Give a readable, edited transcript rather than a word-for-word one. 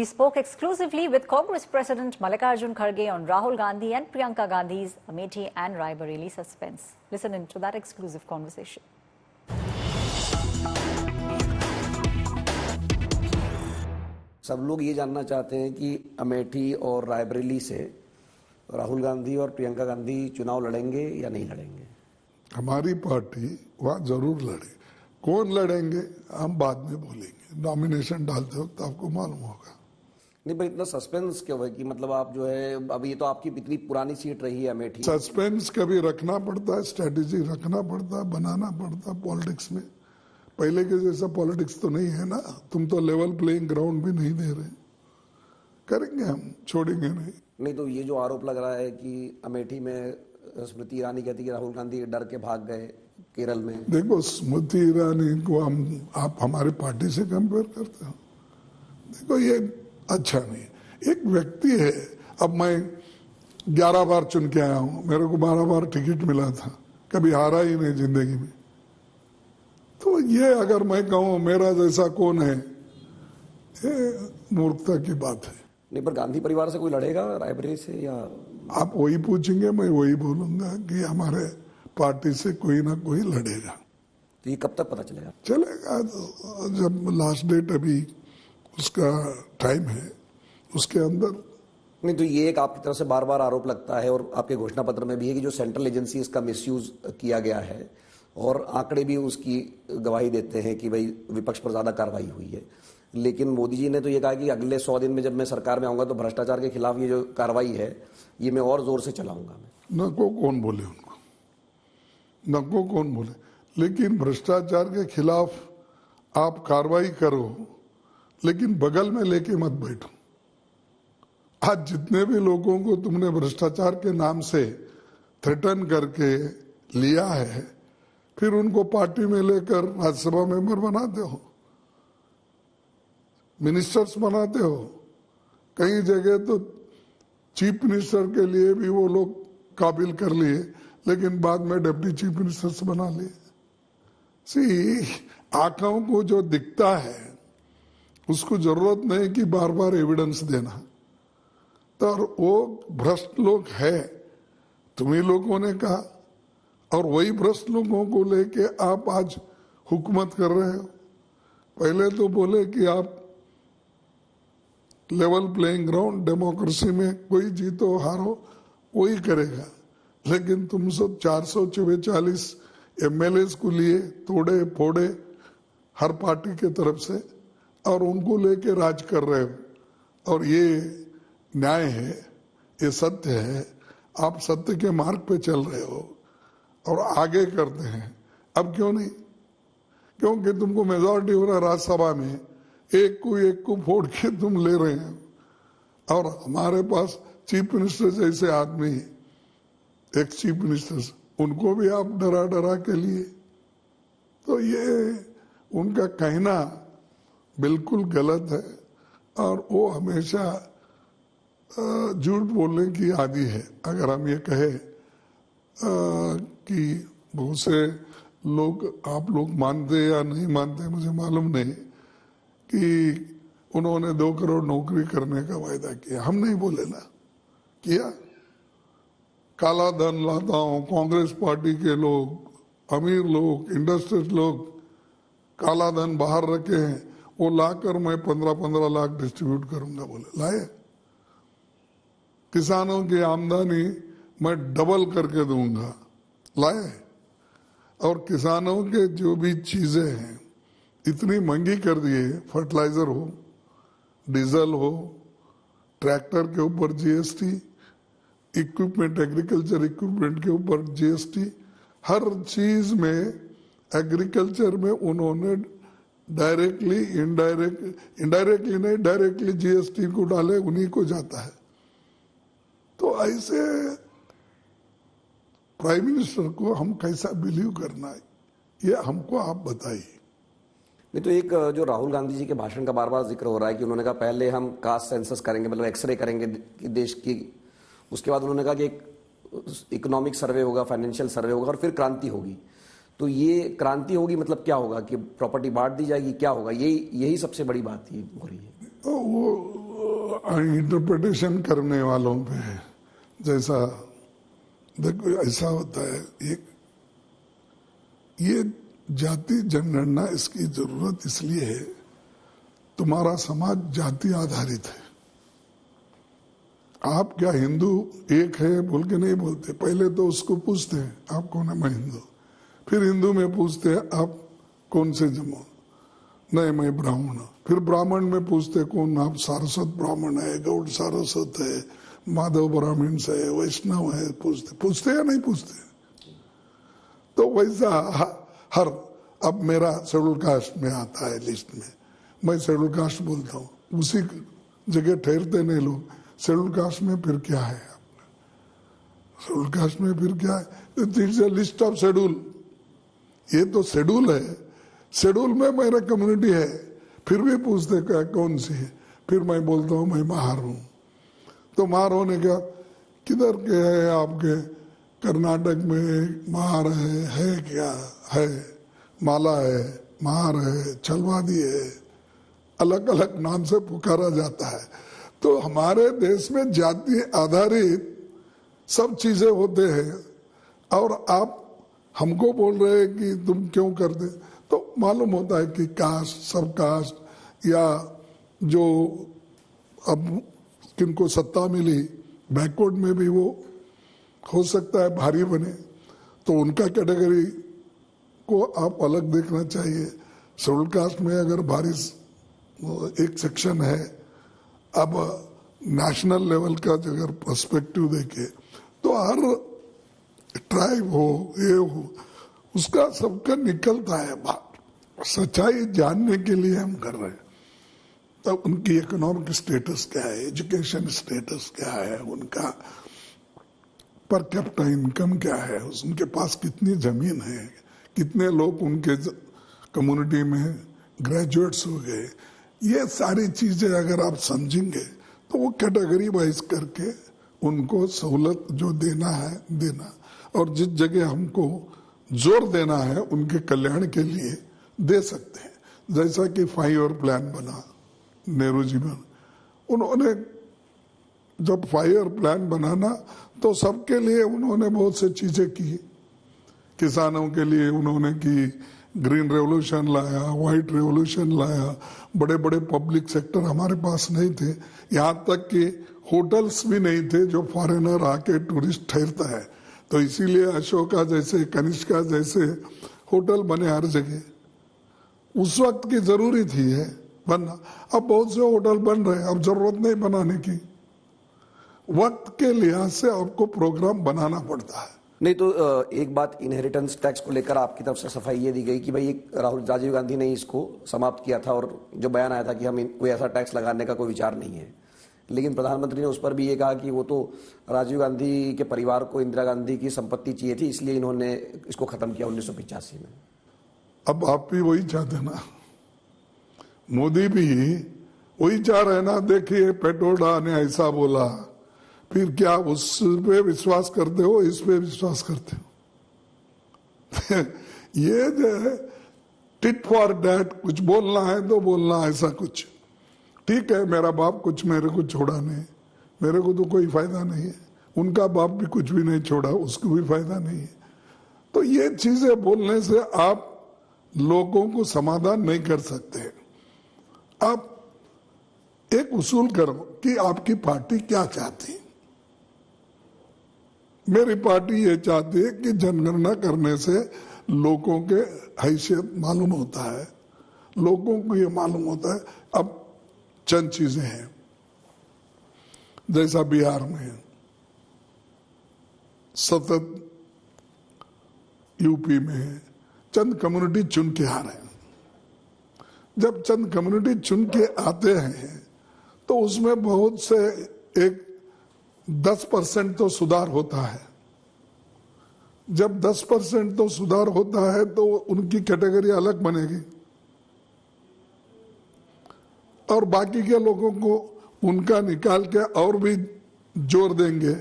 We spoke exclusively with Congress President Mallikarjun Kharge on Rahul Gandhi and Priyanka Gandhi's Amethi and Raebareli suspense. Listen in to that exclusive conversation. सब लोग ये जानना चाहते हैं कि अमेठी और रायबरेली से राहुल गांधी और प्रियंका गांधी चुनाव लड़ेंगे या नहीं लड़ेंगे। हमारी पार्टी वहाँ जरूर लड़े, कौन लड़ेंगे हम बाद में बोलेंगे, नॉमिनेशन डालते वक्त आपको मालूम होगा। नहीं पर इतना सस्पेंस क्यों है कि मतलब आप जो है अब ये तो आपकी इतनी पुरानी सीट रही है अमेठी। सस्पेंस कभी रखना पड़ता है, स्ट्रेटेजी रखना पड़ता है, बनाना पड़ता है पॉलिटिक्स में। पहले के जैसा पॉलिटिक्स तो नहीं है ना, तुम तो लेवल प्लेइंग ग्राउंड भी नहीं दे रहे। करेंगे हम, छोड़ेंगे नहीं। तो ये जो आरोप लग रहा है कि अमेठी में स्मृति ईरानी कहती है कि राहुल गांधी डर के भाग गए केरल में। देखो स्मृति ईरानी को आप हमारे पार्टी से कंपेयर करते हो, देखो ये अच्छा नहीं। एक व्यक्ति है, अब मैं 11 बार चुन के आया हूं, मेरे को 12 बार टिकट मिला था, कभी हारा ही नहीं जिंदगी में। तो ये अगर मैं कहूं मेरा जैसा कौन है, ये मूर्खता की बात है। नहीं पर गांधी परिवार से कोई लड़ेगा रायबरेली से, या आप वही पूछेंगे मैं वही बोलूंगा कि हमारे पार्टी से कोई ना कोई लड़ेगा। तो ये कब तक पता चलेगा? चलेगा तो जब लास्ट डेट अभी उसका टाइम है, उसके अंदर। नहीं तो ये एक आपकी तरफ से बार बार आरोप लगता है और आपके घोषणा पत्र में भी है कि जो सेंट्रल एजेंसी इसका मिसयूज किया गया है और आंकड़े भी उसकी गवाही देते हैं कि भाई विपक्ष पर ज्यादा कार्रवाई हुई है। लेकिन मोदी जी ने तो ये कहा कि अगले 100 दिन में जब मैं सरकार में आऊंगा तो भ्रष्टाचार के खिलाफ ये जो कार्रवाई है ये मैं और जोर से चलाऊंगा। नको कौन बोले उनको, नको कौन बोले, लेकिन भ्रष्टाचार के खिलाफ आप कार्रवाई करो, लेकिन बगल में लेके मत बैठो। आज जितने भी लोगों को तुमने भ्रष्टाचार के नाम से थ्रेटन करके लिया है, फिर उनको पार्टी में लेकर राज्यसभा मेंबर बनाते हो, मिनिस्टर्स बनाते हो। कई जगह तो चीफ मिनिस्टर के लिए भी वो लोग काबिल कर लिए, लेकिन बाद में डिप्टी चीफ मिनिस्टर्स बना लिए। आंखों को जो दिखता है उसको जरूरत नहीं कि बार बार एविडेंस देना। तो वो भ्रष्ट लोग है, तुम्ही लोगों ने कहा, और वही भ्रष्ट लोगों को लेके आप आज हुकूमत कर रहे हो। पहले तो बोले कि आप लेवल प्लेइंग ग्राउंड, डेमोक्रेसी में कोई जीतो हारो वही करेगा, लेकिन तुम सब 444 एमएलएस को लिए तोड़े फोड़े हर पार्टी के तरफ से और उनको लेके राज कर रहे हो। और ये न्याय है, ये सत्य है, आप सत्य के मार्ग पे चल रहे हो और आगे करते हैं। अब क्यों नहीं? क्योंकि तुमको मेजॉरिटी हो रहा है राज्यसभा में, एक को फोड़ के तुम ले रहे हैं। और हमारे पास चीफ मिनिस्टर जैसे आदमी, एक्स चीफ मिनिस्टर्स, उनको भी आप डरा डरा के लिए। तो ये उनका कहना बिल्कुल गलत है और वो हमेशा झूठ बोलने की आदी है। अगर हम ये कहें कि बहुत से लोग, आप लोग मानते या नहीं मानते मुझे मालूम नहीं, कि उन्होंने 2 करोड़ नौकरी करने का वायदा किया, हम नहीं बोले ना, किया। काला धन लाता हूं, कांग्रेस पार्टी के लोग, अमीर लोग, इंडस्ट्रियल लोग काला धन बाहर रखे हैं, वो लाकर मैं 15-15 लाख डिस्ट्रीब्यूट करूंगा, बोले लाए। किसानों की आमदनी मैं डबल करके दूंगा, लाए। और किसानों के जो भी चीजें हैं इतनी महंगी कर दिए, फर्टिलाइजर हो, डीजल हो, ट्रैक्टर के ऊपर जीएसटी, इक्विपमेंट, एग्रीकल्चर इक्विपमेंट के ऊपर जीएसटी, हर चीज में एग्रीकल्चर में उन्होंने डायरेक्टली इनडायरेक्टली नहीं, डायरेक्टली जीएसटी को डाले, उन्हीं को जाता है। तो ऐसे प्राइम मिनिस्टर को हम कैसा बिलीव करना है, ये हमको आप बताइए। नहीं तो एक जो राहुल गांधी जी के भाषण का बार बार जिक्र हो रहा है कि उन्होंने कहा पहले हम कास्ट सेंसस करेंगे, मतलब एक्सरे करेंगे देश की, उसके बाद उन्होंने कहा कि एक इकोनॉमिक सर्वे होगा, फाइनेंशियल सर्वे होगा और फिर क्रांति होगी। तो ये क्रांति होगी मतलब क्या होगा कि प्रॉपर्टी बांट दी जाएगी, क्या होगा? यही सबसे बड़ी बात ही हो रही है। वो इंटरप्रिटेशन करने वालों पे है। जैसा देखो ऐसा होता है, ये जाति जनगणना इसकी जरूरत इसलिए है, तुम्हारा समाज जाति आधारित है। आप क्या हिंदू एक है बोल के नहीं बोलते, पहले तो उसको पूछते हैं आप कौन है, मैं हिंदू। फिर हिंदू में पूछते हैं आप कौन से जमो, नहीं मैं ब्राह्मण। फिर ब्राह्मण में पूछते कौन, आप सारस्वत ब्राह्मण है, गौड़ सारस्वत है, माधव ब्राह्मण से है, वैष्णव है, पूछते या नहीं पूछते। तो वैसा हर, अब मेरा शेड्यूल कास्ट में आता है लिस्ट में, मैं शेड्यूल कास्ट बोलता हूँ, उसी जगह ठहरते नहीं लोग। शेड्यूल कास्ट में फिर क्या है, शेड्यूल कास्ट में फिर क्या है, it is a list of schedule. ये तो शेड्यूल है, शेड्यूल में मेरा कम्युनिटी है, फिर भी पूछते क्या कौन सी है, फिर मैं बोलता हूँ मैं महार हूँ। तो महार होने का किधर के है आपके, कर्नाटक में महार है क्या है, माला है, महार है, छलवादी है, अलग अलग नाम से पुकारा जाता है। तो हमारे देश में जाति आधारित सब चीजें होते हैं, और आप हमको बोल रहे हैं कि तुम क्यों करते, तो मालूम होता है कि कास्ट, सब कास्ट, या जो अब किनको सत्ता मिली बैकवर्ड में भी वो हो सकता है भारी बने, तो उनका कैटेगरी को आप अलग देखना चाहिए। शेड्यूल कास्ट में अगर भारी एक सेक्शन है, अब नेशनल लेवल का अगर पर्सपेक्टिव देखे तो हर ट्राइब हो, ये हो, उसका सबका निकलता है बात। सच्चाई जानने के लिए हम कर रहे हैं। तब उनकी इकोनॉमिक स्टेटस क्या है, एजुकेशन स्टेटस क्या है, उनका पर कैपिटा इनकम क्या है, उनके पास कितनी जमीन है, कितने लोग उनके कम्युनिटी में ग्रेजुएट्स हो गए, ये सारी चीजें अगर आप समझेंगे तो वो कैटेगरी वाइज करके उनको सहूलत जो देना है देना, और जिस जगह हमको जोर देना है उनके कल्याण के लिए दे सकते हैं। जैसा कि 5 ईयर प्लान बना नेहरू जी में, उन्होंने जब 5 ईयर प्लान बनाना तो सबके लिए उन्होंने बहुत सी चीजें की। किसानों के लिए उन्होंने की, ग्रीन रेवोल्यूशन लाया, व्हाइट रेवोल्यूशन लाया, बड़े बड़े पब्लिक सेक्टर हमारे पास नहीं थे, यहाँ तक कि होटल्स भी नहीं थे जो फॉरेनर आके टूरिस्ट ठहरता है। तो इसीलिए अशोका जैसे, कनिष्का जैसे होटल बने हर जगह। उस वक्त की जरूरी थी है बनना। अब बहुत से होटल बन रहे हैं, अब जरूरत नहीं बनाने की। वक्त के लिहाज से आपको प्रोग्राम बनाना पड़ता है। नहीं तो एक बात इनहेरिटेंस टैक्स को लेकर आपकी तरफ से सफाई ये दी गई कि भाई राजीव गांधी ने इसको समाप्त किया था, और जो बयान आया था कि हम कोई ऐसा टैक्स लगाने का कोई विचार नहीं है, लेकिन प्रधानमंत्री ने उस पर भी ये कहा कि वो तो राजीव गांधी के परिवार को इंदिरा गांधी की संपत्ति चाहिए थी, इसलिए इन्होंने इसको खत्म किया 1985 में। अब आप भी वही चाहते ना, मोदी भी वही चाह रहे ना। देखिए पेट्रोडा ने ऐसा बोला, फिर क्या उस पे विश्वास करते हो, इस पे विश्वास करते हो? ये जो है टिट फॉर डैट, कुछ बोलना है तो बोलना ऐसा कुछ। ठीक है, मेरा बाप कुछ मेरे को छोड़ा नहीं, मेरे को तो कोई फायदा नहीं है, उनका बाप भी कुछ भी नहीं छोड़ा, उसको भी फायदा नहीं है। तो ये चीजें बोलने से आप लोगों को समाधान नहीं कर सकते। आप एक उसूल करो कि आपकी पार्टी क्या चाहती है। मेरी पार्टी ये चाहती है कि जनगणना करने से लोगों के हैसियत मालूम होता है, लोगों को ये मालूम होता है। अब चंद चीजें हैं, जैसा बिहार में सतत, यूपी में चंद कम्युनिटी चुन के आ रहे हैं। जब चंद कम्युनिटी चुन के आते हैं तो उसमें बहुत से एक 10% तो सुधार होता है। जब 10% तो सुधार होता है तो उनकी कैटेगरी अलग बनेगी, और बाकी के लोगों को उनका निकाल के और भी जोर देंगे